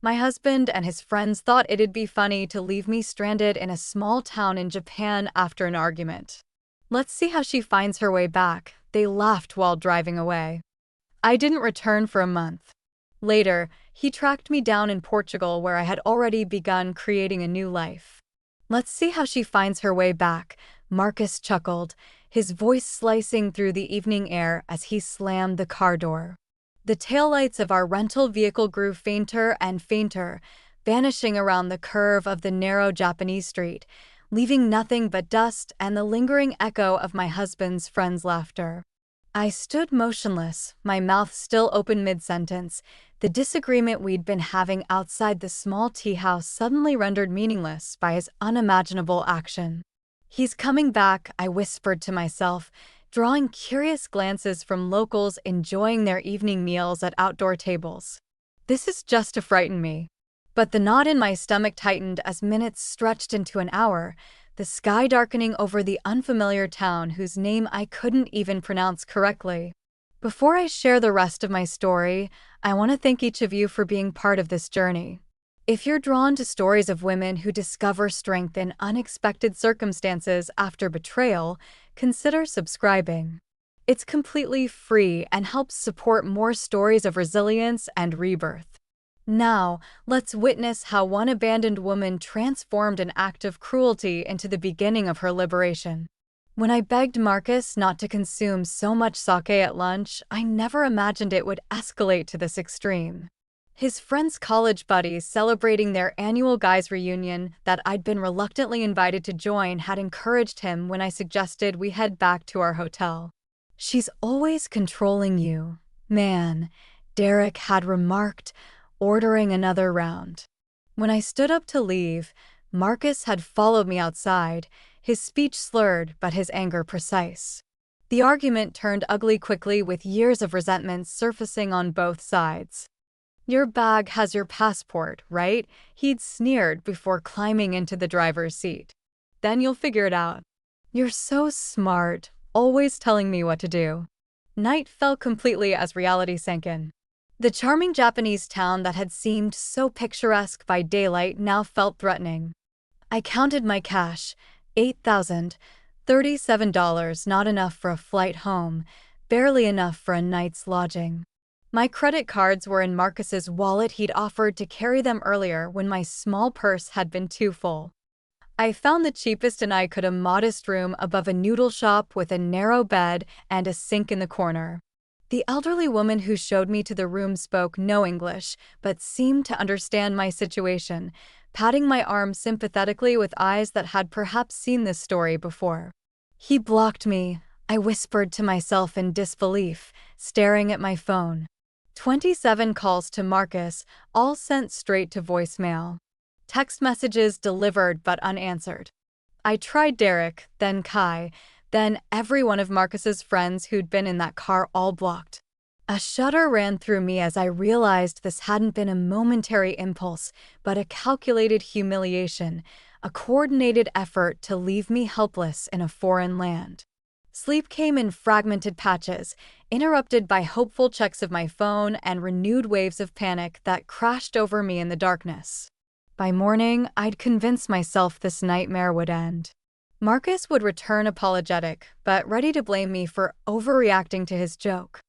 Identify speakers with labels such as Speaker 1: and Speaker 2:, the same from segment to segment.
Speaker 1: My husband and his friends thought it'd be funny to leave me stranded in a small town in Japan after an argument. Let's see how she finds her way back, they laughed while driving away. I didn't return for a month. Later, he tracked me down in Portugal where I had already begun creating a new life. Let's see how she finds her way back, Marcus chuckled, his voice slicing through the evening air as he slammed the car door. The taillights of our rental vehicle grew fainter and fainter, vanishing around the curve of the narrow Japanese street, leaving nothing but dust and the lingering echo of my husband's friend's laughter. I stood motionless, my mouth still open mid-sentence, the disagreement we'd been having outside the small tea house suddenly rendered meaningless by his unimaginable action. "He's coming back," I whispered to myself, drawing curious glances from locals enjoying their evening meals at outdoor tables. This is just to frighten me. But the knot in my stomach tightened as minutes stretched into an hour, the sky darkening over the unfamiliar town whose name I couldn't even pronounce correctly. Before I share the rest of my story, I want to thank each of you for being part of this journey. If you're drawn to stories of women who discover strength in unexpected circumstances after betrayal, consider subscribing. It's completely free and helps support more stories of resilience and rebirth. Now, let's witness how one abandoned woman transformed an act of cruelty into the beginning of her liberation. When I begged Marcus not to consume so much sake at lunch, I never imagined it would escalate to this extreme. His friend's college buddies celebrating their annual guys' reunion that I'd been reluctantly invited to join had encouraged him when I suggested we head back to our hotel. "She's always controlling you, man," Derek had remarked, ordering another round. When I stood up to leave, Marcus had followed me outside, his speech slurred but his anger precise. The argument turned ugly quickly with years of resentment surfacing on both sides. "Your bag has your passport, right?" he'd sneered before climbing into the driver's seat. "Then you'll figure it out. You're so smart, always telling me what to do." Night fell completely as reality sank in. The charming Japanese town that had seemed so picturesque by daylight now felt threatening. I counted my cash, $8,037, not enough for a flight home, barely enough for a night's lodging. My credit cards were in Marcus's wallet. He'd offered to carry them earlier when my small purse had been too full. I found the cheapest and I could, a modest room above a noodle shop with a narrow bed and a sink in the corner. The elderly woman who showed me to the room spoke no English, but seemed to understand my situation, patting my arm sympathetically with eyes that had perhaps seen this story before. "He blocked me," I whispered to myself in disbelief, staring at my phone. 27 calls to Marcus, all sent straight to voicemail. Text messages delivered but unanswered. I tried Derek, then Kai, then every one of Marcus's friends who'd been in that car, all blocked. A shudder ran through me as I realized this hadn't been a momentary impulse, but a calculated humiliation, a coordinated effort to leave me helpless in a foreign land. Sleep came in fragmented patches, interrupted by hopeful checks of my phone and renewed waves of panic that crashed over me in the darkness. By morning, I'd convinced myself this nightmare would end. Marcus would return apologetic, but ready to blame me for overreacting to his joke.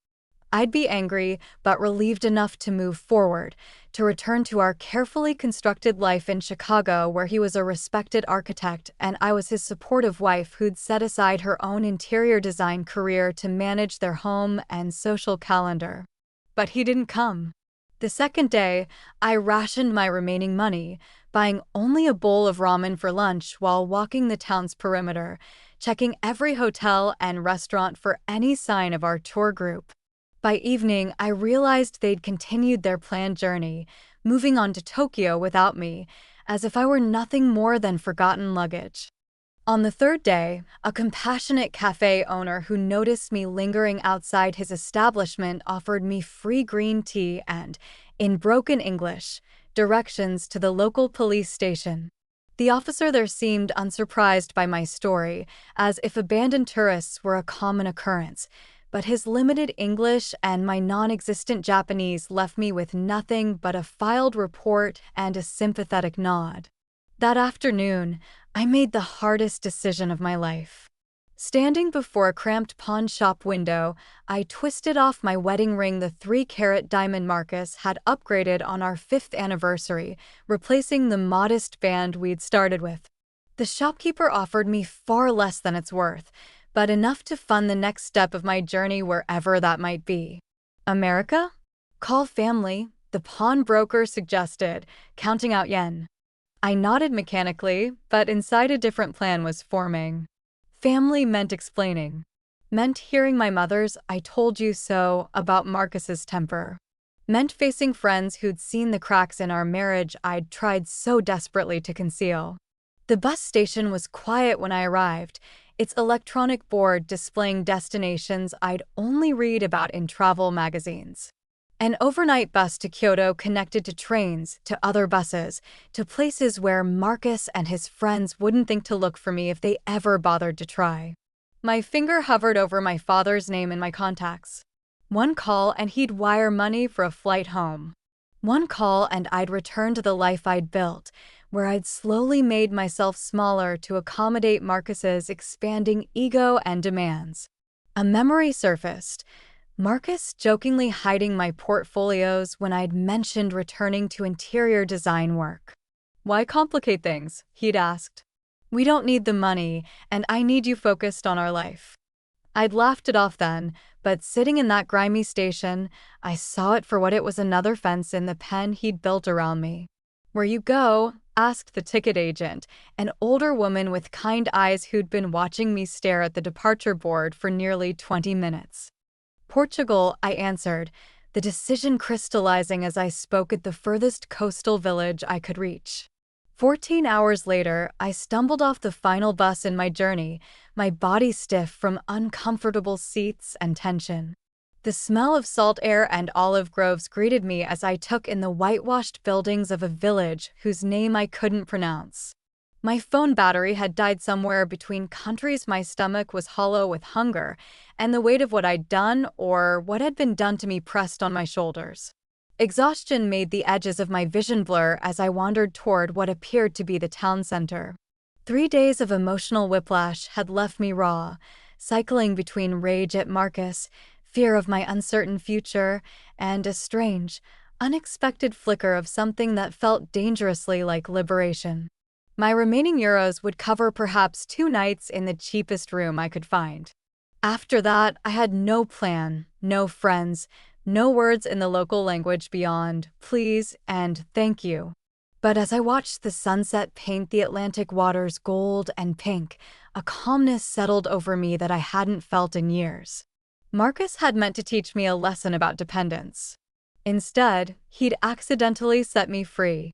Speaker 1: I'd be angry, but relieved enough to move forward, to return to our carefully constructed life in Chicago where he was a respected architect and I was his supportive wife who'd set aside her own interior design career to manage their home and social calendar. But he didn't come. The second day, I rationed my remaining money, buying only a bowl of ramen for lunch while walking the town's perimeter, checking every hotel and restaurant for any sign of our tour group. By evening, I realized they'd continued their planned journey, moving on to Tokyo without me, as if I were nothing more than forgotten luggage. On the third day, a compassionate cafe owner who noticed me lingering outside his establishment offered me free green tea and, in broken English, directions to the local police station. The officer there seemed unsurprised by my story, as if abandoned tourists were a common occurrence, but his limited English and my non-existent Japanese left me with nothing but a filed report and a sympathetic nod. That afternoon, I made the hardest decision of my life. Standing before a cramped pawn shop window, I twisted off my wedding ring the 3-carat diamond Marcus had upgraded on our 5th anniversary, replacing the modest band we'd started with. The shopkeeper offered me far less than it's worth, but enough to fund the next step of my journey wherever that might be. America? Call family, the pawnbroker suggested, counting out yen. I nodded mechanically, but inside a different plan was forming. Family meant explaining. Meant hearing my mother's "I told you so" about Marcus's temper. Meant facing friends who'd seen the cracks in our marriage I'd tried so desperately to conceal. The bus station was quiet when I arrived, its electronic board displaying destinations I'd only read about in travel magazines. An overnight bus to Kyoto connected to trains, to other buses, to places where Marcus and his friends wouldn't think to look for me if they ever bothered to try. My finger hovered over my father's name in my contacts. One call and he'd wire money for a flight home. One call and I'd return to the life I'd built, where I'd slowly made myself smaller to accommodate Marcus's expanding ego and demands. A memory surfaced. Marcus jokingly hiding my portfolios when I'd mentioned returning to interior design work. "Why complicate things?" he'd asked. "We don't need the money, and I need you focused on our life." I'd laughed it off then, but sitting in that grimy station, I saw it for what it was, another fence in the pen he'd built around me. "Where you go?" asked the ticket agent, an older woman with kind eyes who'd been watching me stare at the departure board for nearly 20 minutes. "Portugal," I answered, the decision crystallizing as I spoke at the furthest coastal village I could reach. 14 hours later, I stumbled off the final bus in my journey, my body stiff from uncomfortable seats and tension. The smell of salt air and olive groves greeted me as I took in the whitewashed buildings of a village whose name I couldn't pronounce. My phone battery had died somewhere between countries. My stomach was hollow with hunger, and the weight of what I'd done or what had been done to me pressed on my shoulders. Exhaustion made the edges of my vision blur as I wandered toward what appeared to be the town center. 3 days of emotional whiplash had left me raw, cycling between rage at Marcus, fear of my uncertain future, and a strange, unexpected flicker of something that felt dangerously like liberation. My remaining euros would cover perhaps 2 nights in the cheapest room I could find. After that, I had no plan, no friends, no words in the local language beyond "please" and "thank you." But as I watched the sunset paint the Atlantic waters gold and pink, a calmness settled over me that I hadn't felt in years. Marcus had meant to teach me a lesson about dependence. Instead, he'd accidentally set me free.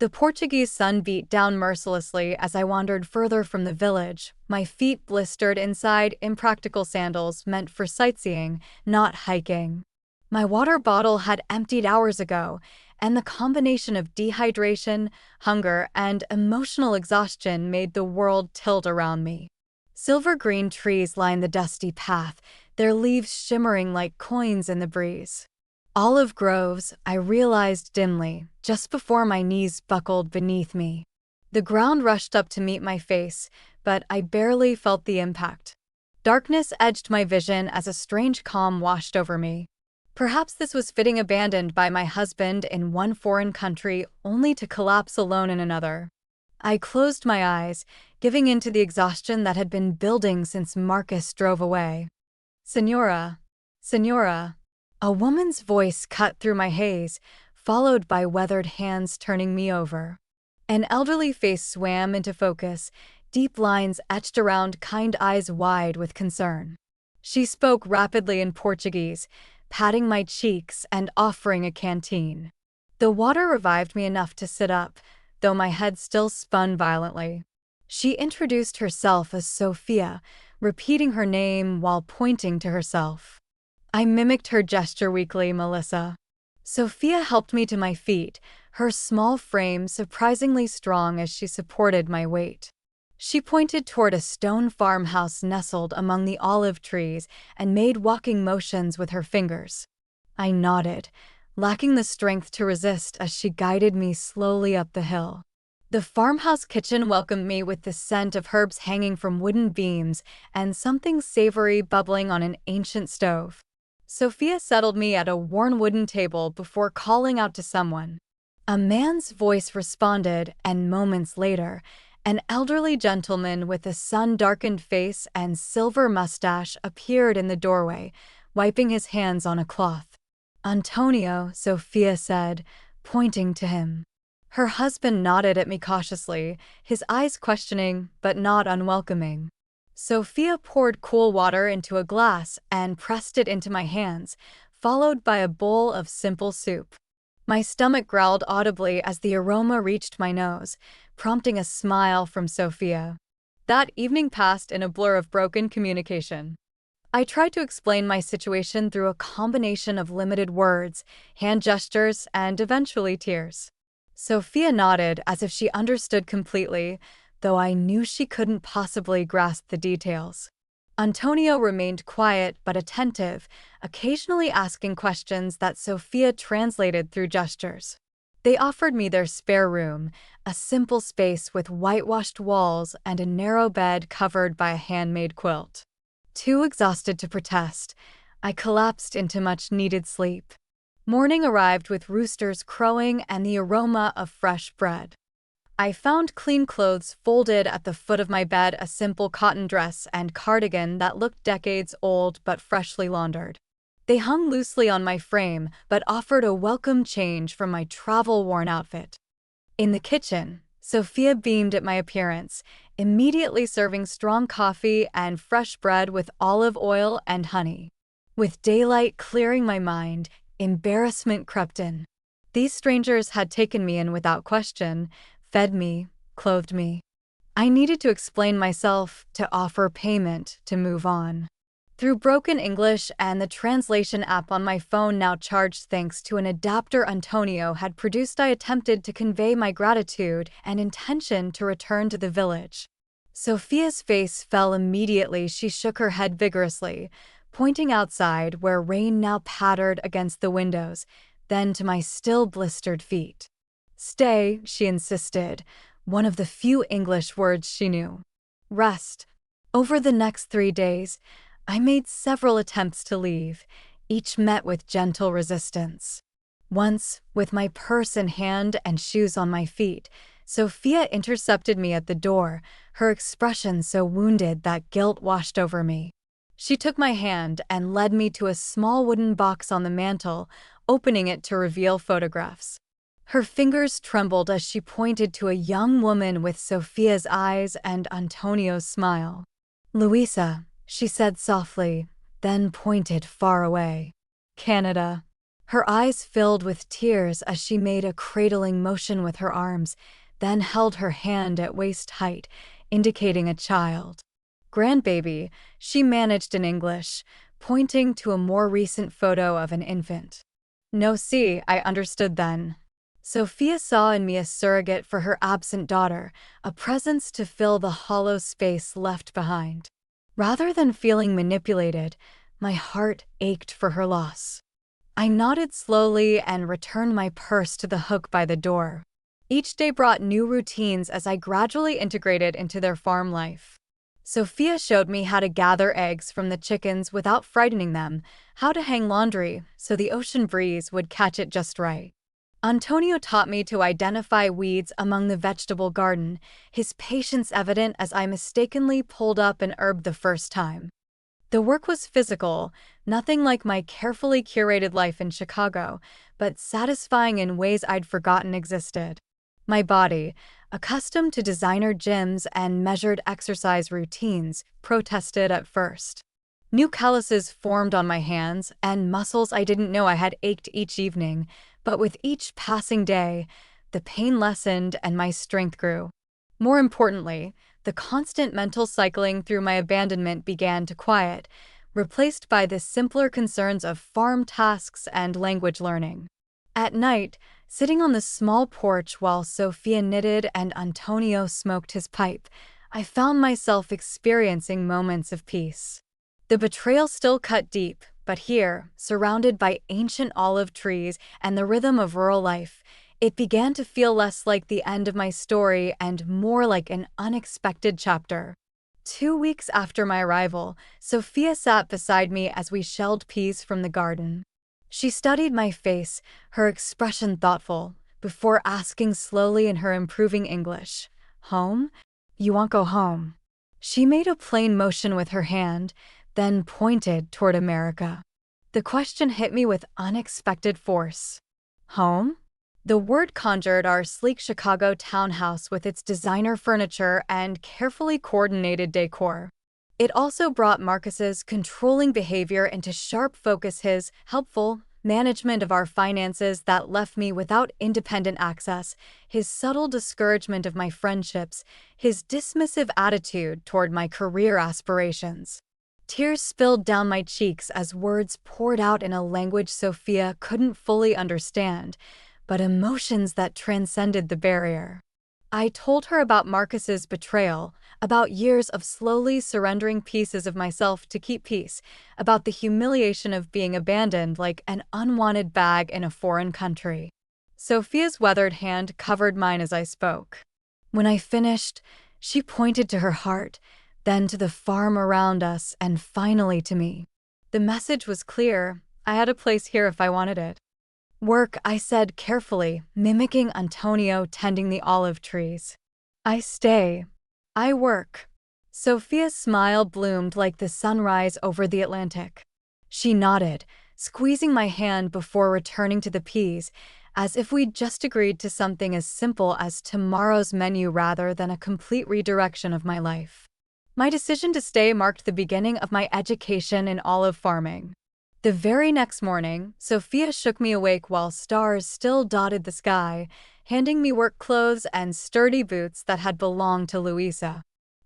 Speaker 1: The Portuguese sun beat down mercilessly as I wandered further from the village, my feet blistered inside impractical sandals meant for sightseeing, not hiking. My water bottle had emptied hours ago, and the combination of dehydration, hunger, and emotional exhaustion made the world tilt around me. Silver-green trees lined the dusty path, their leaves shimmering like coins in the breeze. Olive groves, I realized dimly, just before my knees buckled beneath me. The ground rushed up to meet my face, but I barely felt the impact. Darkness edged my vision as a strange calm washed over me. Perhaps this was fitting, abandoned by my husband in one foreign country only to collapse alone in another. I closed my eyes, giving in to the exhaustion that had been building since Marcus drove away. "Senora, Senora." A woman's voice cut through my haze, followed by weathered hands turning me over. An elderly face swam into focus, deep lines etched around kind eyes wide with concern. She spoke rapidly in Portuguese, patting my cheeks and offering a canteen. The water revived me enough to sit up, though my head still spun violently. She introduced herself as Sophia, repeating her name while pointing to herself. I mimicked her gesture weakly. "Melissa." Sophia helped me to my feet, her small frame surprisingly strong as she supported my weight. She pointed toward a stone farmhouse nestled among the olive trees and made walking motions with her fingers. I nodded, lacking the strength to resist as she guided me slowly up the hill. The farmhouse kitchen welcomed me with the scent of herbs hanging from wooden beams and something savory bubbling on an ancient stove. Sophia settled me at a worn wooden table before calling out to someone. A man's voice responded, and moments later, an elderly gentleman with a sun-darkened face and silver mustache appeared in the doorway, wiping his hands on a cloth. "Antonio," Sophia said, pointing to him. Her husband nodded at me cautiously, his eyes questioning but not unwelcoming. Sophia poured cool water into a glass and pressed it into my hands, followed by a bowl of simple soup. My stomach growled audibly as the aroma reached my nose, prompting a smile from Sophia. That evening passed in a blur of broken communication. I tried to explain my situation through a combination of limited words, hand gestures, and eventually tears. Sophia nodded as if she understood completely, though I knew she couldn't possibly grasp the details. Antonio remained quiet but attentive, occasionally asking questions that Sophia translated through gestures. They offered me their spare room, a simple space with whitewashed walls and a narrow bed covered by a handmade quilt. Too exhausted to protest, I collapsed into much-needed sleep. Morning arrived with roosters crowing and the aroma of fresh bread. I found clean clothes folded at the foot of my bed, a simple cotton dress and cardigan that looked decades old but freshly laundered. They hung loosely on my frame but offered a welcome change from my travel-worn outfit. In the kitchen, Sophia beamed at my appearance, immediately serving strong coffee and fresh bread with olive oil and honey. With daylight clearing my mind, embarrassment crept in. These strangers had taken me in without question, fed me, clothed me. I needed to explain myself, to offer payment, to move on. Through broken English and the translation app on my phone now charged thanks to an adapter Antonio had produced, I attempted to convey my gratitude and intention to return to the village. Sophia's face fell immediately. She shook her head vigorously, pointing outside where rain now pattered against the windows, then to my still blistered feet. "Stay," she insisted, one of the few English words she knew. "Rest." Over the next 3 days, I made several attempts to leave, each met with gentle resistance. Once, with my purse in hand and shoes on my feet, Sophia intercepted me at the door, her expression so wounded that guilt washed over me. She took my hand and led me to a small wooden box on the mantel, opening it to reveal photographs. Her fingers trembled as she pointed to a young woman with Sophia's eyes and Antonio's smile. "Luisa," she said softly, then pointed far away. "Canada." Her eyes filled with tears as she made a cradling motion with her arms, then held her hand at waist height, indicating a child. "Grandbaby," she managed in English, pointing to a more recent photo of an infant. "No, see," I understood then. Sophia saw in me a surrogate for her absent daughter, a presence to fill the hollow space left behind. Rather than feeling manipulated, my heart ached for her loss. I nodded slowly and returned my purse to the hook by the door. Each day brought new routines as I gradually integrated into their farm life. Sophia showed me how to gather eggs from the chickens without frightening them, how to hang laundry so the ocean breeze would catch it just right. Antonio taught me to identify weeds among the vegetable garden, his patience evident as I mistakenly pulled up an herb the first time. The work was physical, nothing like my carefully curated life in Chicago, but satisfying in ways I'd forgotten existed. My body, accustomed to designer gyms and measured exercise routines, protested at first. New calluses formed on my hands, and muscles I didn't know I had ached each evening, but with each passing day, the pain lessened and my strength grew. More importantly, the constant mental cycling through my abandonment began to quiet, replaced by the simpler concerns of farm tasks and language learning. At night, sitting on the small porch while Sophia knitted and Antonio smoked his pipe, I found myself experiencing moments of peace. The betrayal still cut deep, but here, surrounded by ancient olive trees and the rhythm of rural life, it began to feel less like the end of my story and more like an unexpected chapter. 2 weeks after my arrival, Sophia sat beside me as we shelled peas from the garden. She studied my face, her expression thoughtful, before asking slowly in her improving English, "Home? You won't go home?" She made a plain motion with her hand, then pointed toward America. The question hit me with unexpected force. Home? The word conjured our sleek Chicago townhouse with its designer furniture and carefully coordinated decor. It also brought Marcus's controlling behavior into sharp focus, his helpful management of our finances that left me without independent access, his subtle discouragement of my friendships, his dismissive attitude toward my career aspirations. Tears spilled down my cheeks as words poured out in a language Sophia couldn't fully understand, but emotions that transcended the barrier. I told her about Marcus's betrayal, about years of slowly surrendering pieces of myself to keep peace, about the humiliation of being abandoned like an unwanted bag in a foreign country. Sophia's weathered hand covered mine as I spoke. When I finished, she pointed to her heart, then to the farm around us, and finally to me. The message was clear. I had a place here if I wanted it. Work, I said carefully, mimicking Antonio tending the olive trees. I stay. I work. Sophia's smile bloomed like the sunrise over the Atlantic. She nodded, squeezing my hand before returning to the peas, as if we'd just agreed to something as simple as tomorrow's menu rather than a complete redirection of my life. My decision to stay marked the beginning of my education in olive farming. The very next morning, Sophia shook me awake while stars still dotted the sky, handing me work clothes and sturdy boots that had belonged to Louisa.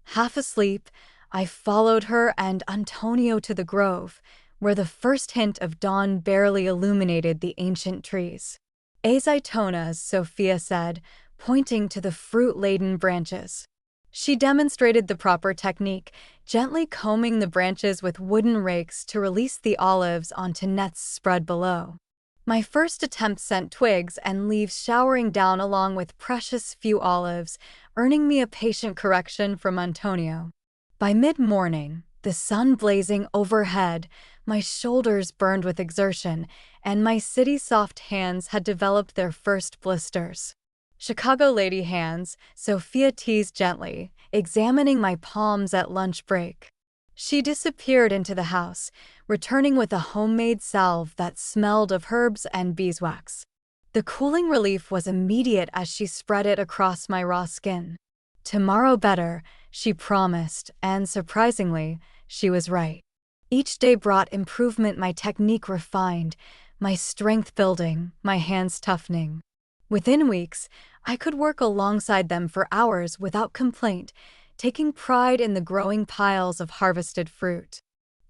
Speaker 1: Half asleep, I followed her and Antonio to the grove, where the first hint of dawn barely illuminated the ancient trees. Azitonas, Sophia said, pointing to the fruit-laden branches. She demonstrated the proper technique, gently combing the branches with wooden rakes to release the olives onto nets spread below. My first attempt sent twigs and leaves showering down along with precious few olives, earning me a patient correction from Antonio. By mid-morning, the sun blazing overhead, my shoulders burned with exertion, and my city-soft hands had developed their first blisters. "Chicago lady hands," Sophia teased gently, examining my palms at lunch break. She disappeared into the house, returning with a homemade salve that smelled of herbs and beeswax. The cooling relief was immediate as she spread it across my raw skin. Tomorrow better, she promised, and surprisingly, she was right. Each day brought improvement, my technique refined, my strength building, my hands toughening. Within weeks, I could work alongside them for hours without complaint, taking pride in the growing piles of harvested fruit.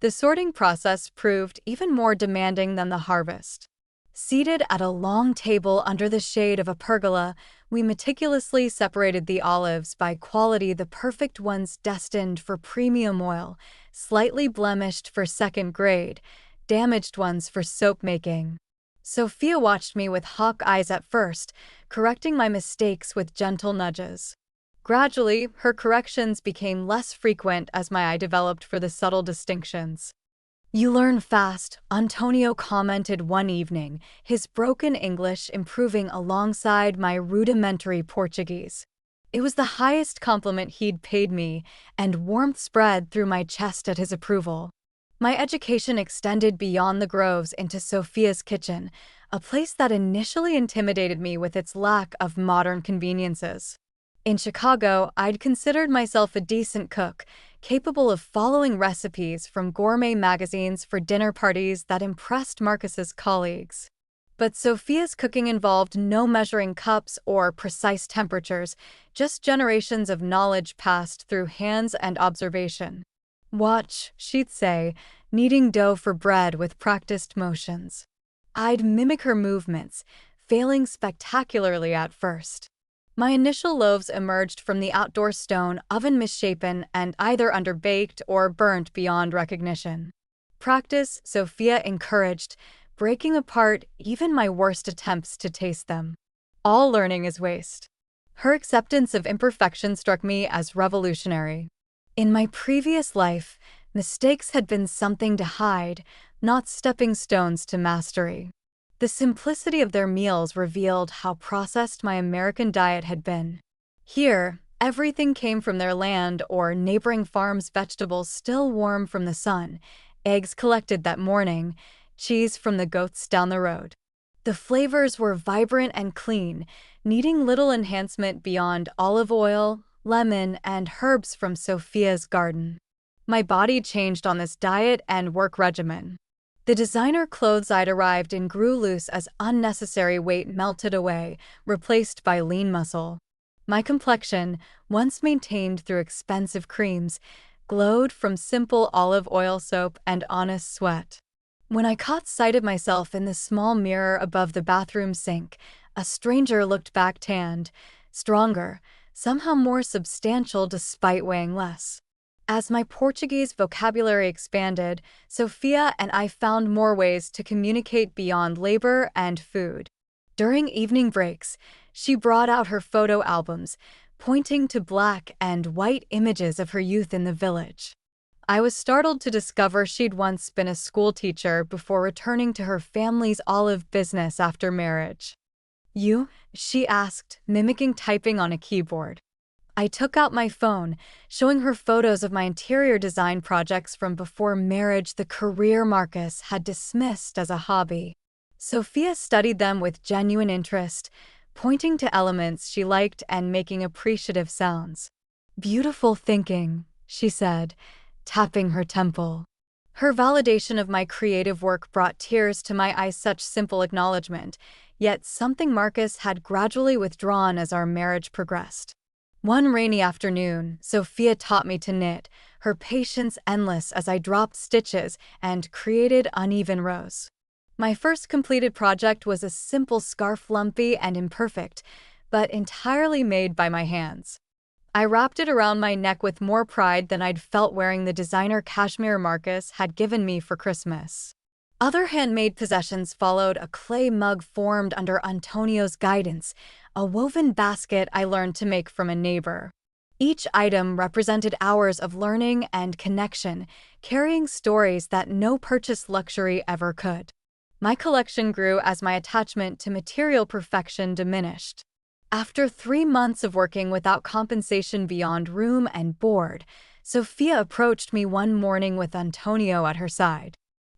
Speaker 1: The sorting process proved even more demanding than the harvest. Seated at a long table under the shade of a pergola, we meticulously separated the olives by quality, the perfect ones destined for premium oil, slightly blemished for second grade, damaged ones for soap making. Sophia watched me with hawk eyes at first, correcting my mistakes with gentle nudges. Gradually, her corrections became less frequent as my eye developed for the subtle distinctions. "You learn fast," Antonio commented one evening, his broken English improving alongside my rudimentary Portuguese. It was the highest compliment he'd paid me, and warmth spread through my chest at his approval. My education extended beyond the groves into Sophia's kitchen, a place that initially intimidated me with its lack of modern conveniences. In Chicago, I'd considered myself a decent cook, capable of following recipes from gourmet magazines for dinner parties that impressed Marcus's colleagues. But Sophia's cooking involved no measuring cups or precise temperatures, just generations of knowledge passed through hands and observation. "Watch," she'd say, kneading dough for bread with practiced motions. I'd mimic her movements, failing spectacularly at first. My initial loaves emerged from the outdoor stone oven, misshapen and either underbaked or burnt beyond recognition. Practice, Sophia encouraged, breaking apart even my worst attempts to taste them. All learning is waste. Her acceptance of imperfection struck me as revolutionary. In my previous life, mistakes had been something to hide, not stepping stones to mastery. The simplicity of their meals revealed how processed my American diet had been. Here, everything came from their land or neighboring farms, vegetables still warm from the sun, eggs collected that morning, cheese from the goats down the road. The flavors were vibrant and clean, needing little enhancement beyond olive oil, lemon, and herbs from Sophia's garden. My body changed on this diet and work regimen. The designer clothes I'd arrived in grew loose as unnecessary weight melted away, replaced by lean muscle. My complexion, once maintained through expensive creams, glowed from simple olive oil soap and honest sweat. When I caught sight of myself in the small mirror above the bathroom sink, a stranger looked back, tanned, stronger, somehow more substantial despite weighing less. As my Portuguese vocabulary expanded, Sophia and I found more ways to communicate beyond labor and food. During evening breaks, she brought out her photo albums, pointing to black and white images of her youth in the village. I was startled to discover she'd once been a school teacher before returning to her family's olive business after marriage. "You?" she asked, mimicking typing on a keyboard. I took out my phone, showing her photos of my interior design projects from before marriage, the career Marcus had dismissed as a hobby. Sophia studied them with genuine interest, pointing to elements she liked and making appreciative sounds. "Beautiful thinking," she said, tapping her temple. Her validation of my creative work brought tears to my eyes, such simple acknowledgement, yet something Marcus had gradually withdrawn as our marriage progressed. One rainy afternoon, Sophia taught me to knit, her patience endless as I dropped stitches and created uneven rows. My first completed project was a simple scarf, lumpy and imperfect, but entirely made by my hands. I wrapped it around my neck with more pride than I'd felt wearing the designer cashmere Marcus had given me for Christmas. Other handmade possessions followed: a clay mug formed under Antonio's guidance, a woven basket I learned to make from a neighbor. Each item represented hours of learning and connection, carrying stories that no purchased luxury ever could. My collection grew as my attachment to material perfection diminished. After 3 months of working without compensation beyond room and board, Sophia approached me one morning with Antonio at her side.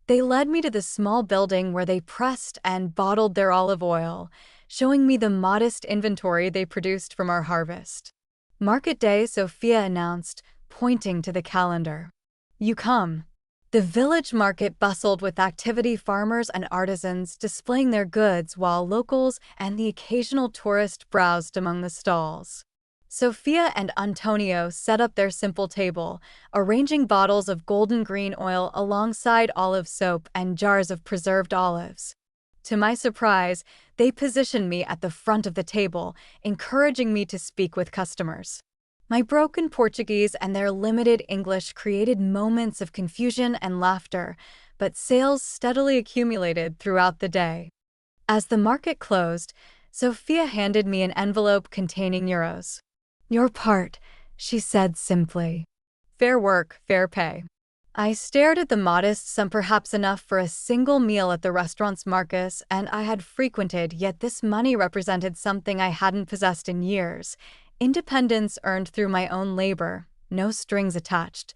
Speaker 1: They led me to the small building where they pressed and bottled their olive oil, showing me the modest inventory they produced from our harvest. "Market day," Sophia announced, pointing to the calendar. "You come." The village market bustled with activity, farmers and artisans displaying their goods while locals and the occasional tourist browsed among the stalls. Sophia and Antonio set up their simple table, arranging bottles of golden green oil alongside olive soap and jars of preserved olives. To my surprise, they positioned me at the front of the table, encouraging me to speak with customers. My broken Portuguese and their limited English created moments of confusion and laughter, but sales steadily accumulated throughout the day. As the market closed, Sophia handed me an envelope containing euros. "Your part," she said simply. "Fair work, fair pay." I stared at the modest sum, perhaps enough for a single meal at the restaurants Marcus and I had frequented, yet this money represented something I hadn't possessed in years. Independence earned through my own labor, no strings attached.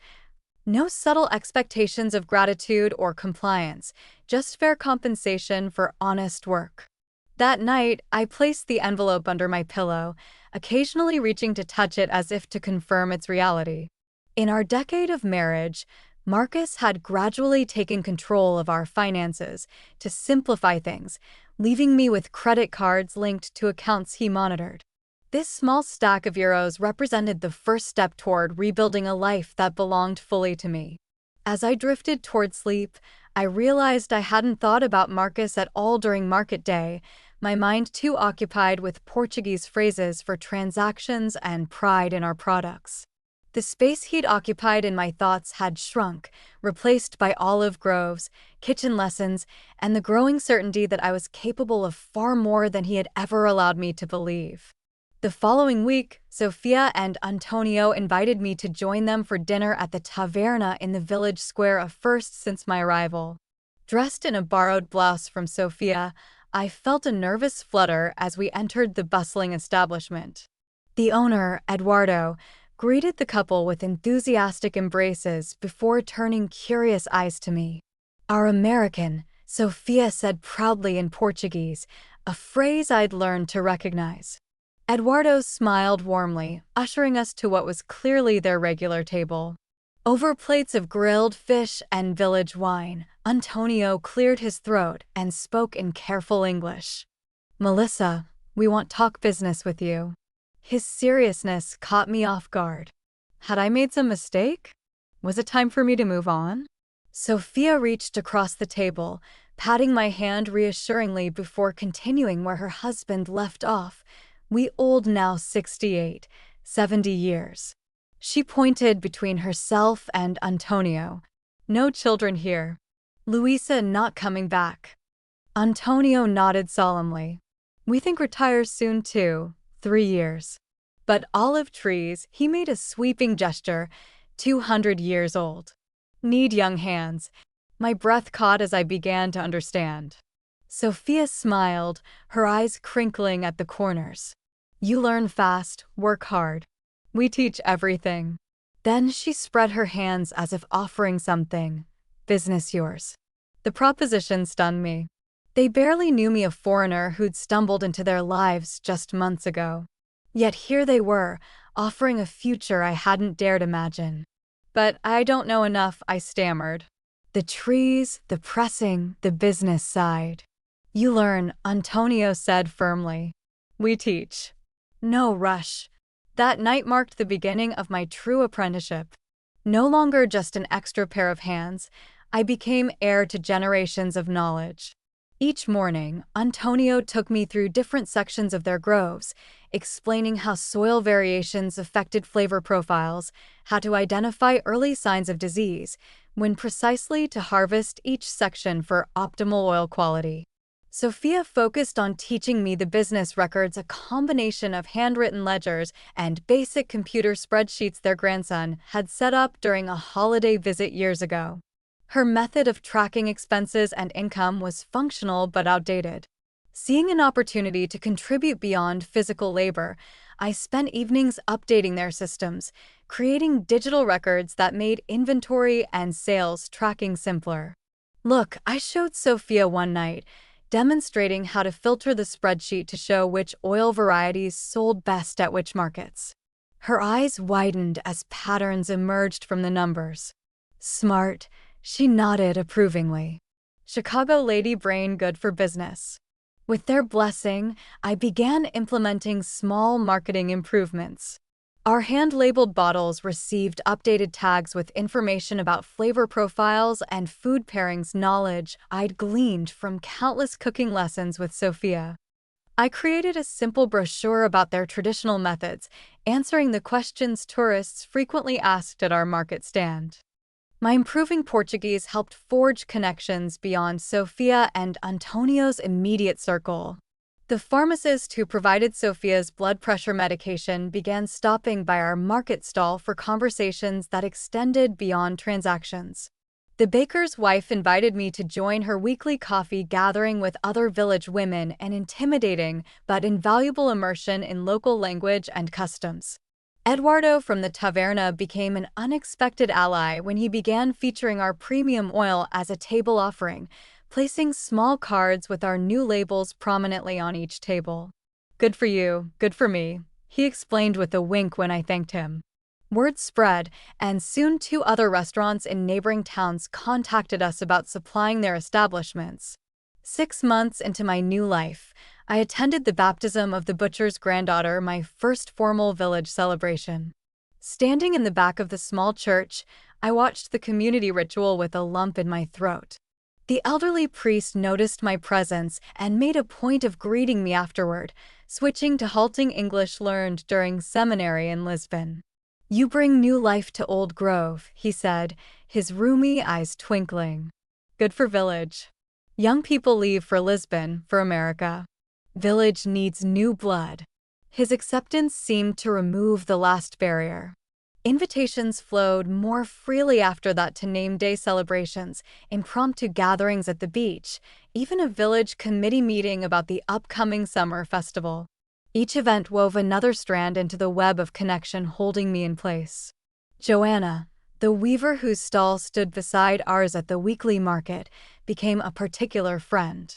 Speaker 1: No subtle expectations of gratitude or compliance, just fair compensation for honest work. That night, I placed the envelope under my pillow, occasionally reaching to touch it as if to confirm its reality. In our decade of marriage, Marcus had gradually taken control of our finances to simplify things, leaving me with credit cards linked to accounts he monitored. This small stack of euros represented the first step toward rebuilding a life that belonged fully to me. As I drifted toward sleep, I realized I hadn't thought about Marcus at all during market day. my mind too occupied with Portuguese phrases for transactions and pride in our products. The space he'd occupied in my thoughts had shrunk, replaced by olive groves, kitchen lessons, and the growing certainty that I was capable of far more than he had ever allowed me to believe. The following week, Sofia and Antonio invited me to join them for dinner at the taverna in the village square, a first since my arrival. Dressed in a borrowed blouse from Sofia, I felt a nervous flutter as we entered the bustling establishment. The owner, Eduardo, greeted the couple with enthusiastic embraces before turning curious eyes to me. "Our American," Sofia said proudly in Portuguese, a phrase I'd learned to recognize. Eduardo smiled warmly, ushering us to what was clearly their regular table. Over plates of grilled fish and village wine, Antonio cleared his throat and spoke in careful English. "Melissa, we want talk business with you." His seriousness caught me off guard. Had I made some mistake? Was it time for me to move on? Sofia reached across the table, patting my hand reassuringly before continuing where her husband left off. "We old now 68, 70 years. She pointed between herself and Antonio. "No children here. Luisa not coming back." Antonio nodded solemnly. "We think retire soon too, 3 years. But olive trees," he made a sweeping gesture, 200 years old. "Need young hands." My breath caught as I began to understand. Sofia smiled, her eyes crinkling at the corners. "You learn fast, work hard. We teach everything." Then she spread her hands as if offering something. "Business yours." The proposition stunned me. They barely knew me, a foreigner who'd stumbled into their lives just months ago. Yet here they were, offering a future I hadn't dared imagine. "But I don't know enough," I stammered. "The trees, the pressing, the business side. You learn," Antonio said firmly. "We teach. No rush." That night marked the beginning of my true apprenticeship. No longer just an extra pair of hands, I became heir to generations of knowledge. Each morning, Antonio took me through different sections of their groves, explaining how soil variations affected flavor profiles, how to identify early signs of disease, when precisely to harvest each section for optimal oil quality. Sofia focused on teaching me the business records, a combination of handwritten ledgers and basic computer spreadsheets their grandson had set up during a holiday visit years ago. Her method of tracking expenses and income was functional but outdated. Seeing an opportunity to contribute beyond physical labor, I spent evenings updating their systems, creating digital records that made inventory and sales tracking simpler. "Look," I showed Sofia one night, demonstrating how to filter the spreadsheet to show which oil varieties sold best at which markets. Her eyes widened as patterns emerged from the numbers. "Smart," she nodded approvingly. "Chicago lady brain, good for business." With their blessing, I began implementing small marketing improvements. Our hand-labeled bottles received updated tags with information about flavor profiles and food pairings, knowledge I'd gleaned from countless cooking lessons with Sofia. I created a simple brochure about their traditional methods, answering the questions tourists frequently asked at our market stand. My improving Portuguese helped forge connections beyond Sofia and Antonio's immediate circle. The pharmacist who provided Sofia's blood pressure medication began stopping by our market stall for conversations that extended beyond transactions. The baker's wife invited me to join her weekly coffee gathering with other village women, an intimidating but invaluable immersion in local language and customs. Eduardo from the taverna became an unexpected ally when he began featuring our premium oil as a table offering, placing small cards with our new labels prominently on each table. "Good for you, good for me," he explained with a wink when I thanked him. Word spread, and soon 2 other restaurants in neighboring towns contacted us about supplying their establishments. 6 months into my new life, I attended the baptism of the butcher's granddaughter, my first formal village celebration. Standing in the back of the small church, I watched the community ritual with a lump in my throat. The elderly priest noticed my presence and made a point of greeting me afterward, switching to halting English learned during seminary in Lisbon. "You bring new life to Old Grove," he said, his roomy eyes twinkling. "Good for Village. Young people leave for Lisbon, for America. Village needs new blood." His acceptance seemed to remove the last barrier. Invitations flowed more freely after that to name day celebrations, impromptu gatherings at the beach, even a village committee meeting about the upcoming summer festival. Each event wove another strand into the web of connection holding me in place. Joanna, the weaver whose stall stood beside ours at the weekly market, became a particular friend.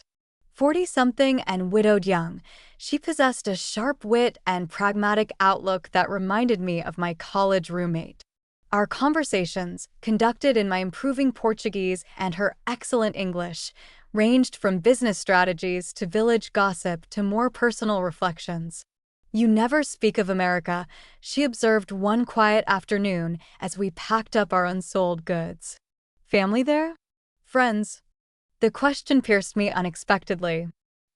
Speaker 1: 40-something and widowed young, she possessed a sharp wit and pragmatic outlook that reminded me of my college roommate. Our conversations, conducted in my improving Portuguese and her excellent English, ranged from business strategies to village gossip to more personal reflections. "You never speak of America," she observed one quiet afternoon as we packed up our unsold goods. "Family there? Friends?" The question pierced me unexpectedly.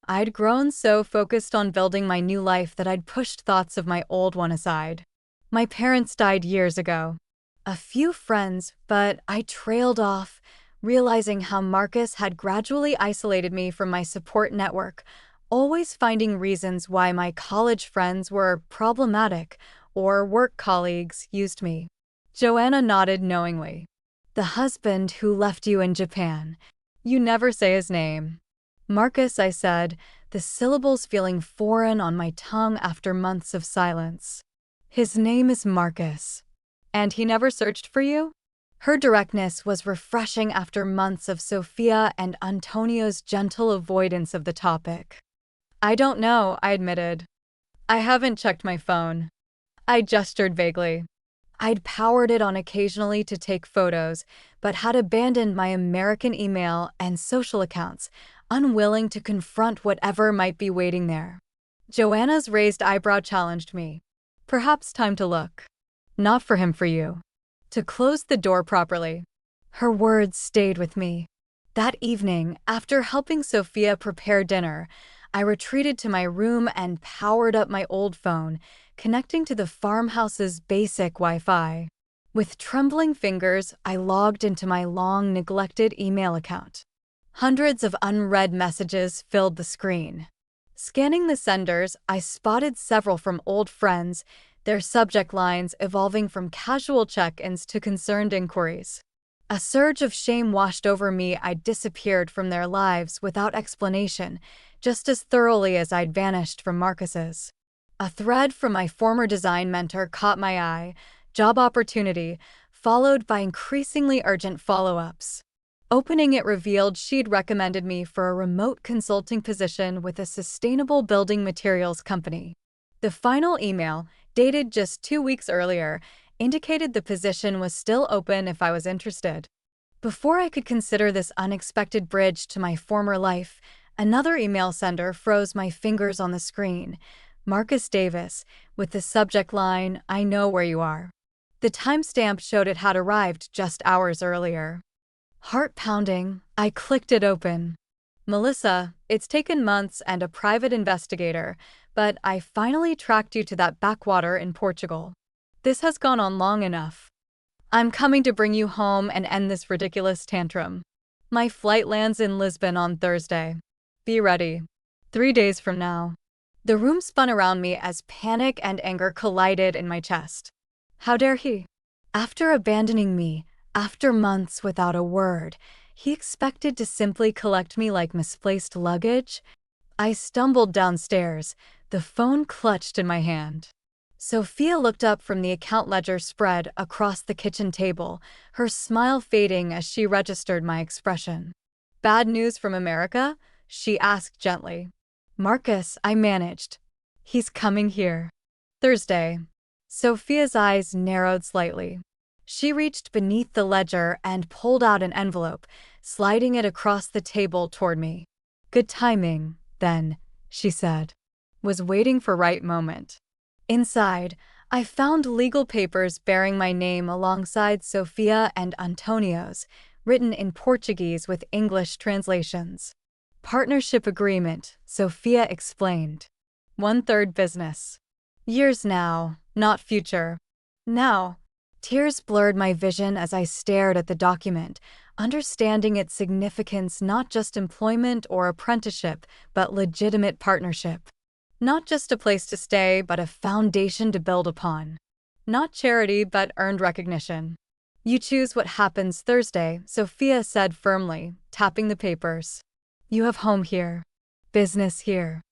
Speaker 1: I'd grown so focused on building my new life that I'd pushed thoughts of my old one aside. "My parents died years ago. A few friends, but I trailed off, realizing how Marcus had gradually isolated me from my support network, always finding reasons why my college friends were problematic or work colleagues used me." Joanna nodded knowingly. "The husband who left you in Japan. You never say his name." "Marcus," I said, the syllables feeling foreign on my tongue after months of silence. "His name is Marcus." "And he never searched for you?" Her directness was refreshing after months of Sophia and Antonio's gentle avoidance of the topic. "I don't know," I admitted. "I haven't checked my phone." I gestured vaguely. I'd powered it on occasionally to take photos, but had abandoned my American email and social accounts, unwilling to confront whatever might be waiting there. Joanna's raised eyebrow challenged me. "Perhaps time to look. Not for him, for you. To close the door properly." Her words stayed with me. That evening, after helping Sophia prepare dinner, I retreated to my room and powered up my old phone, connecting to the farmhouse's basic Wi-Fi. With trembling fingers, I logged into my long, neglected email account. Hundreds of unread messages filled the screen. Scanning the senders, I spotted several from old friends, their subject lines evolving from casual check-ins to concerned inquiries. A surge of shame washed over me. I'd disappeared from their lives without explanation, just as thoroughly as I'd vanished from Marcus's. A thread from my former design mentor caught my eye: job opportunity, followed by increasingly urgent follow-ups. Opening it revealed she'd recommended me for a remote consulting position with a sustainable building materials company. The final email, dated just 2 weeks earlier, indicated the position was still open if I was interested. Before I could consider this unexpected bridge to my former life, another email sender froze my fingers on the screen: Marcus Davis, with the subject line, "I know where you are." The timestamp showed it had arrived just hours earlier. Heart pounding, I clicked it open. "Melissa, it's taken months and a private investigator, but I finally tracked you to that backwater in Portugal. This has gone on long enough. I'm coming to bring you home and end this ridiculous tantrum. My flight lands in Lisbon on Thursday. Be ready. 3 days from now." The room spun around me as panic and anger collided in my chest. How dare he? After abandoning me, after months without a word, he expected to simply collect me like misplaced luggage? I stumbled downstairs, the phone clutched in my hand. Sophia looked up from the account ledger spread across the kitchen table, her smile fading as she registered my expression. "Bad news from America?" she asked gently. "Marcus," I managed. "He's coming here. Thursday." Sophia's eyes narrowed slightly. She reached beneath the ledger and pulled out an envelope, sliding it across the table toward me. "Good timing, then," she said. "Was waiting for right moment." Inside, I found legal papers bearing my name alongside Sophia and Antonio's, written in Portuguese with English translations. Partnership agreement, Sophia explained. 1/3 business. Years now, not future. Now. Tears blurred my vision as I stared at the document, understanding its significance: not just employment or apprenticeship, but legitimate partnership. Not just a place to stay, but a foundation to build upon. Not charity, but earned recognition. You choose what happens Thursday, Sophia said firmly, tapping the papers. You have home here. Business here.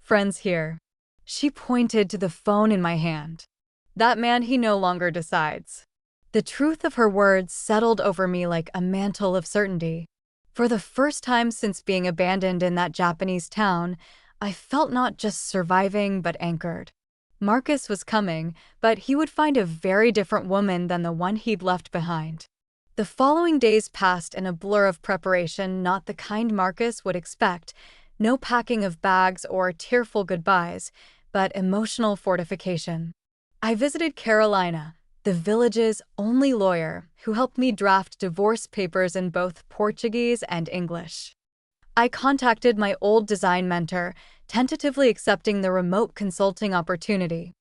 Speaker 1: Friends here. She pointed to the phone in my hand. That man, he no longer decides. The truth of her words settled over me like a mantle of certainty. For the first time since being abandoned in that Japanese town, I felt not just surviving but anchored. Marcus was coming, but he would find a very different woman than the one he'd left behind. The following days passed in a blur of preparation, not the kind Marcus would expect, no packing of bags or tearful goodbyes, but emotional fortification. I visited Carolina, the village's only lawyer, who helped me draft divorce papers in both Portuguese and English. I contacted my old design mentor, tentatively accepting the remote consulting opportunity.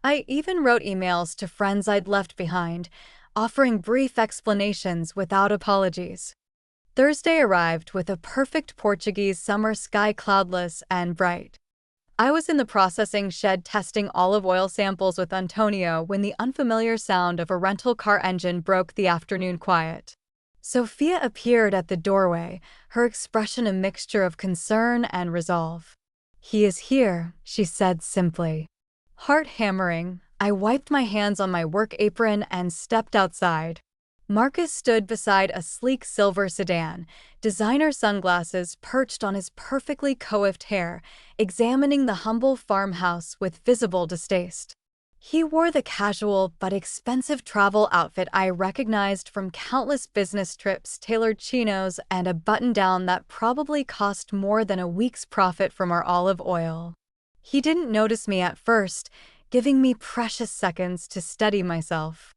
Speaker 1: I even wrote emails to friends I'd left behind, offering brief explanations without apologies. Thursday arrived with a perfect Portuguese summer sky, cloudless and bright. I was in the processing shed testing olive oil samples with Antonio when the unfamiliar sound of a rental car engine broke the afternoon quiet. Sophia appeared at the doorway, her expression a mixture of concern and resolve. He is here, she said simply. Heart hammering, I wiped my hands on my work apron and stepped outside. Marcus stood beside a sleek silver sedan, designer sunglasses perched on his perfectly coiffed hair, examining the humble farmhouse with visible distaste. He wore the casual but expensive travel outfit I recognized from countless business trips, tailored chinos, and a button-down that probably cost more than a week's profit from our olive oil. He didn't notice me at first, giving me precious seconds to steady myself.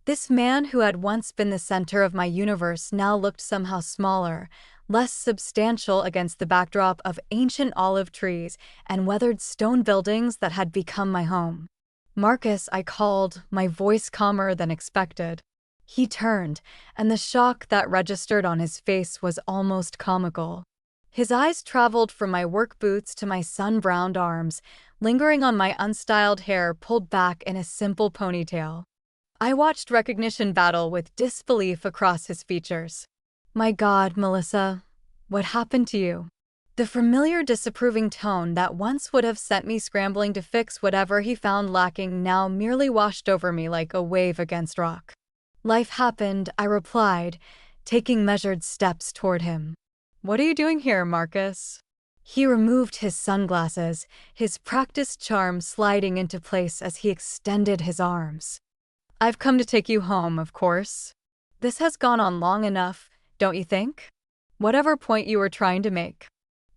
Speaker 1: This man who had once been the center of my universe now looked somehow smaller, less substantial against the backdrop of ancient olive trees and weathered stone buildings that had become my home. Marcus, I called, my voice calmer than expected. He turned, and the shock that registered on his face was almost comical. His eyes traveled from my work boots to my sun-browned arms, lingering on my unstyled hair pulled back in a simple ponytail. I watched recognition battle with disbelief across his features. My God, Melissa, what happened to you? The familiar disapproving tone that once would have sent me scrambling to fix whatever he found lacking now merely washed over me like a wave against rock. Life happened, I replied, taking measured steps toward him. What are you doing here, Marcus? He removed his sunglasses, his practiced charm sliding into place as he extended his arms. I've come to take you home, of course. This has gone on long enough, don't you think? Whatever point you were trying to make.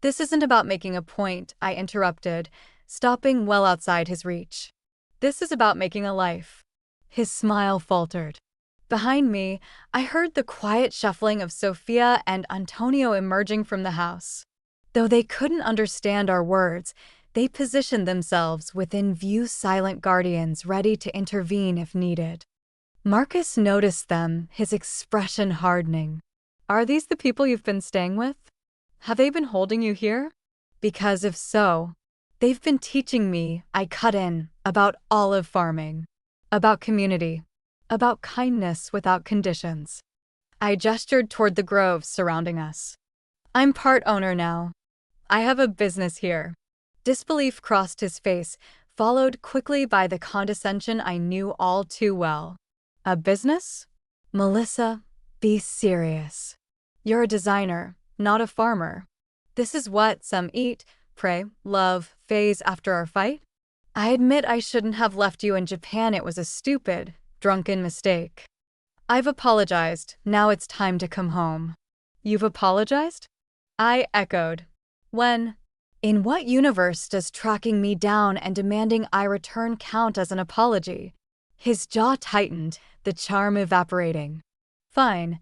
Speaker 1: This isn't about making a point, I interrupted, stopping well outside his reach. This is about making a life. His smile faltered. Behind me, I heard the quiet shuffling of Sophia and Antonio emerging from the house. Though they couldn't understand our words, they positioned themselves within view, silent guardians ready to intervene if needed. Marcus noticed them, his expression hardening. Are these the people you've been staying with? Have they been holding you here? Because if so, they've been teaching me, I cut in, about olive farming, about community, about kindness without conditions. I gestured toward the groves surrounding us. I'm part owner now. I have a business here. Disbelief crossed his face, followed quickly by the condescension I knew all too well. A business? Melissa, be serious. You're a designer, not a farmer. This is what some eat, pray, love, phase after our fight? I admit I shouldn't have left you in Japan. It was a stupid, drunken mistake. I've apologized. Now it's time to come home. You've apologized? I echoed. When? In what universe does tracking me down and demanding I return count as an apology? His jaw tightened, the charm evaporating. Fine.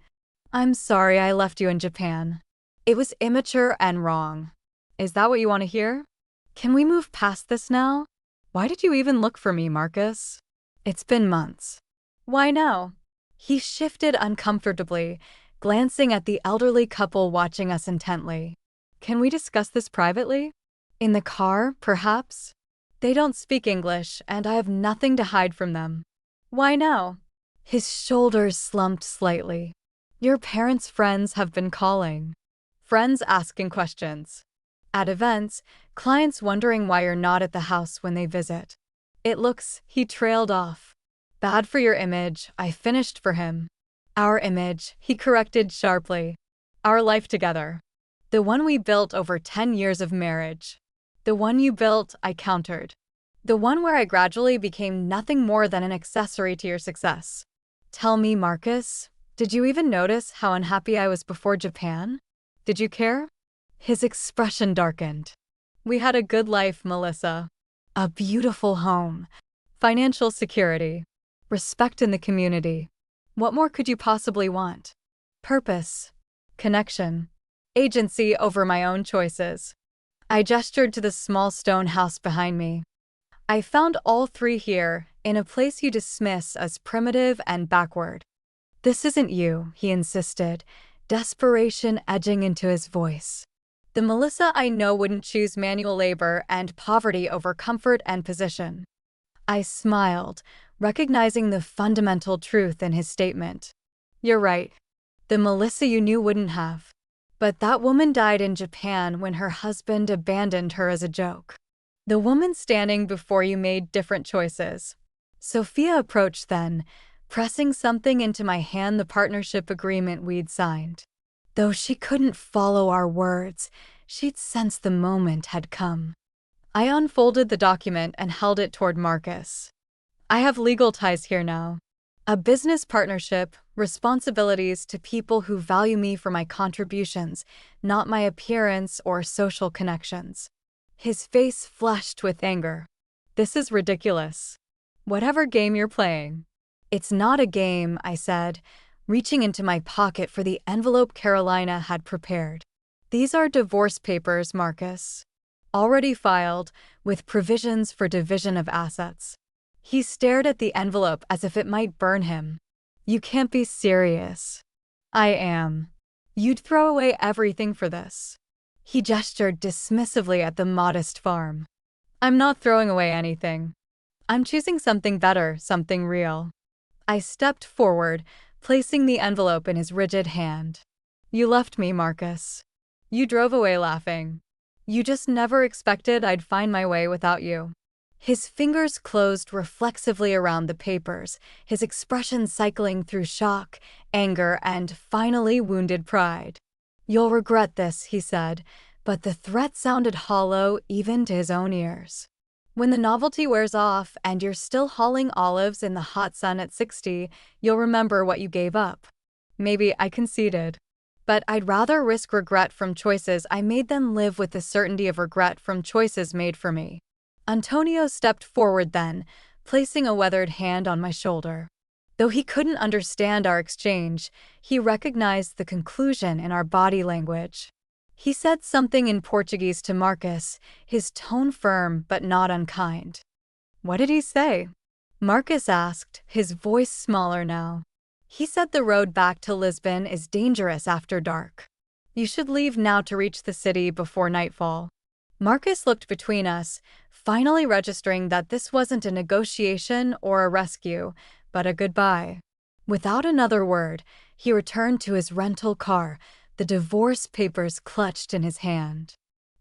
Speaker 1: I'm sorry I left you in Japan. It was immature and wrong. Is that what you want to hear? Can we move past this now? Why did you even look for me, Marcus? It's been months. Why now? He shifted uncomfortably, glancing at the elderly couple watching us intently. Can we discuss this privately? In the car, perhaps? They don't speak English, and I have nothing to hide from them. Why now? His shoulders slumped slightly. Your parents' friends have been calling. Friends asking questions. At events, clients wondering why you're not at the house when they visit. It looks, he trailed off. Bad for your image, I finished for him. Our image, he corrected sharply. Our life together. The one we built over 10 years of marriage. The one you built, I countered. The one where I gradually became nothing more than an accessory to your success. Tell me, Marcus, did you even notice how unhappy I was before Japan? Did you care? His expression darkened. We had a good life, Melissa. A beautiful home. Financial security. Respect in the community. What more could you possibly want? Purpose. Connection. Agency over my own choices. I gestured to the small stone house behind me. I found all three here, in a place you dismiss as primitive and backward. This isn't you, he insisted, desperation edging into his voice. The Melissa I know wouldn't choose manual labor and poverty over comfort and position. I smiled, recognizing the fundamental truth in his statement. You're right. The Melissa you knew wouldn't have. But that woman died in Japan when her husband abandoned her as a joke. The woman standing before you made different choices. Sophia approached then, pressing something into my hand, the partnership agreement we'd signed. Though she couldn't follow our words, she'd sensed the moment had come. I unfolded the document and held it toward Marcus. I have legal ties here now. A business partnership, responsibilities to people who value me for my contributions, not my appearance or social connections. His face flushed with anger. This is ridiculous. Whatever game you're playing. It's not a game, I said, reaching into my pocket for the envelope Carolina had prepared. These are divorce papers, Marcus. Already filed, with provisions for division of assets. He stared at the envelope as if it might burn him. You can't be serious. I am. You'd throw away everything for this. He gestured dismissively at the modest farm. I'm not throwing away anything. I'm choosing something better, something real. I stepped forward, placing the envelope in his rigid hand. You left me, Marcus. You drove away laughing. You just never expected I'd find my way without you. His fingers closed reflexively around the papers, his expression cycling through shock, anger, and finally wounded pride. You'll regret this, he said, but the threat sounded hollow even to his own ears. When the novelty wears off and you're still hauling olives in the hot sun at 60, you'll remember what you gave up. Maybe I conceded. But I'd rather risk regret from choices I made than live with the certainty of regret from choices made for me. Antonio stepped forward then, placing a weathered hand on my shoulder. Though he couldn't understand our exchange, he recognized the conclusion in our body language. He said something in Portuguese to Marcus, his tone firm but not unkind. What did he say? Marcus asked, his voice smaller now. He said the road back to Lisbon is dangerous after dark. You should leave now to reach the city before nightfall. Marcus looked between us, finally registering that this wasn't a negotiation or a rescue, but a goodbye. Without another word, he returned to his rental car, the divorce papers clutched in his hand.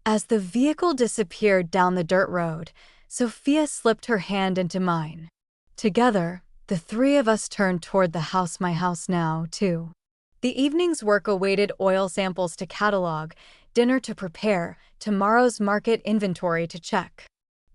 Speaker 1: As the vehicle disappeared down the dirt road, Sophia slipped her hand into mine. Together, the three of us turned toward the house, my house now, too. The evening's work awaited: oil samples to catalog, dinner to prepare, tomorrow's market inventory to check.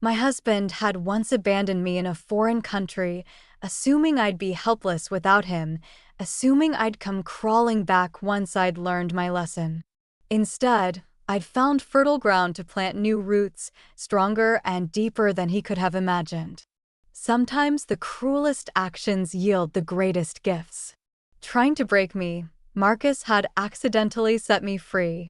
Speaker 1: My husband had once abandoned me in a foreign country, assuming I'd be helpless without him, assuming I'd come crawling back once I'd learned my lesson. Instead, I'd found fertile ground to plant new roots, stronger and deeper than he could have imagined. Sometimes the cruelest actions yield the greatest gifts. Trying to break me, Marcus had accidentally set me free.